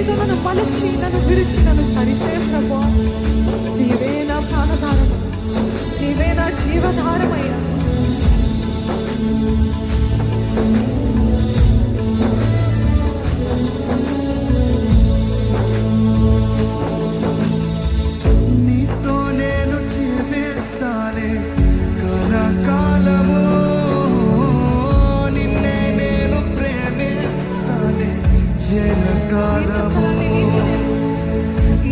చేతితో నన్ను పలిచి నన్ను విరిచి నన్ను సరిచే ప్రభు. నీవే నా ప్రాణధారము, నీవే నా జీవధారమయ్యా. నీతో నేను జీవిస్తానే కలకాలము, నిన్నే నేను ప్రేమిస్తానే చిరకాలము.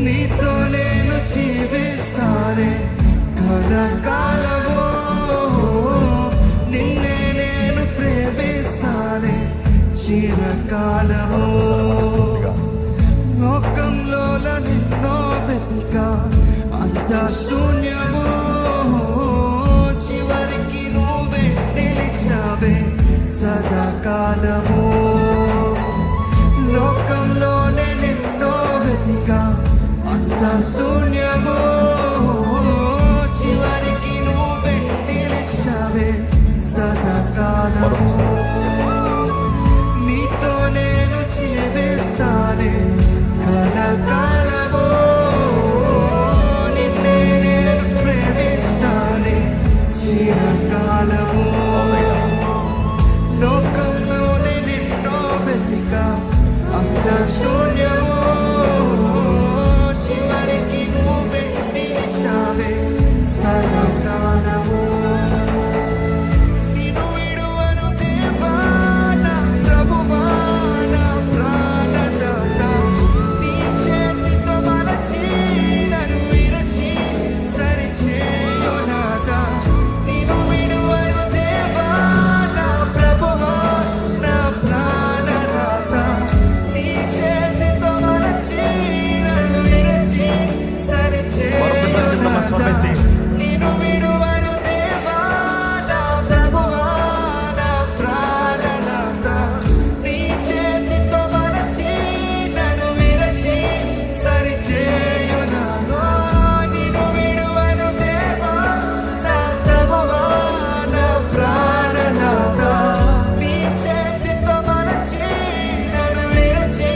నీతో నేను జీవిస్తానే కలకాలము, నిన్నే నేను ప్రేమిస్తానే చిరకాలము. లోకంలో నిన్నో వెతికా అంత శూన్యము, చివరికి నువ్వే నిలిచావే సదాకాలము. లోకంలోనే నిన్నో వెతికా అంత శూన్యము, చివరికి నువ్వే నిలిచావే సదాకాలము. నీతో నేను జీవిస్తానే కలకాలము, నిన్నే నేను ప్రేమిస్తానే చిరకాలము. లోకంలోనే నిన్నో వెతికా అంత శూన్యము, చివరికి నువ్వే నిలిచావే సదాకాలము. నిన్ను విడువను దేవా నా ప్రభువా నా ప్రాణదాత, నీ చేతితో మలచి నన్ను విరచి సరిచేయు నాథ. నిన్ను విడువను దేవా నా ప్రభువా నా ప్రాణదాత, నీ చేతితో మలచి నన్ను విరచి సరిచేయు నాథ. నిన్ను విడువను దేవా నా ప్రభువా నా ప్రాణనాథ, నీ చేతితో మలచి నన్ను విరచి సరిచేయు నాథ. నిన్ను విడువను దేవా నా ప్రభువా నా ప్రాణనాథ, నీ చేతితో మలచి నన్ను విరచి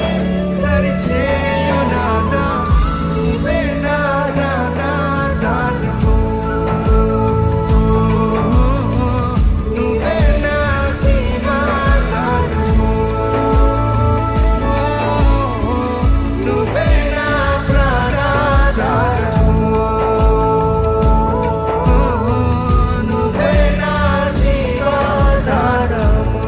సరిచేయు నాథ. నీవే నా దానము, నువ్వే నా జీవధారము, నువ్వే నా ప్రాణధారము, నువ్వే నా జీవధారము,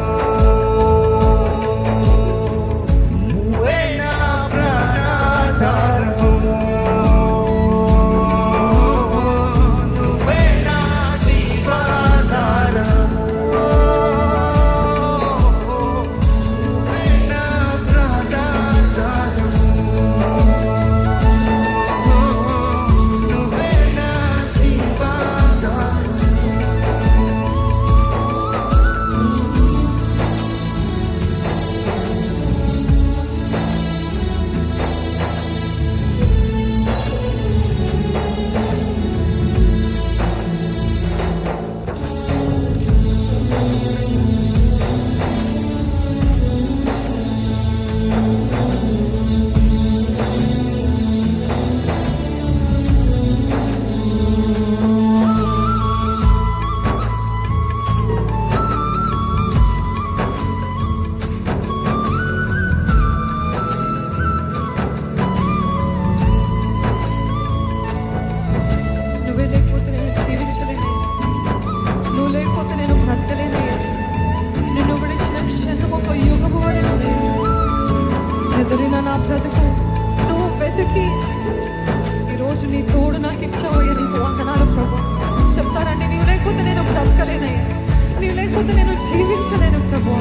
నువ్వే నా ప్రాణధారము, నువ్వే నా జీవధారము, నువ్వే నా ప్రాణధారము, నువ్వే నా జీవధారము. నువ్వే లేకపోతే నేను జీవించలేనయ్యా, నువ్వు లేకపోతే నేను బ్రతకలేనయ్యా. నిన్ను విడిచిన క్షణం ఒక యుగము వలె ఉంది. చెదిరిన నా బ్రతుకు నువ్వు వెతికి ఈరోజు నీ తోడు నాకు ఇచ్చావయ్యా. నీకు వందనాలు ప్రభు. చెప్తానండి, నీవు లేకపోతే నేను బ్రతకలేనయ్యా, నీవు లేకపోతే నేను జీవించలేను ప్రభు.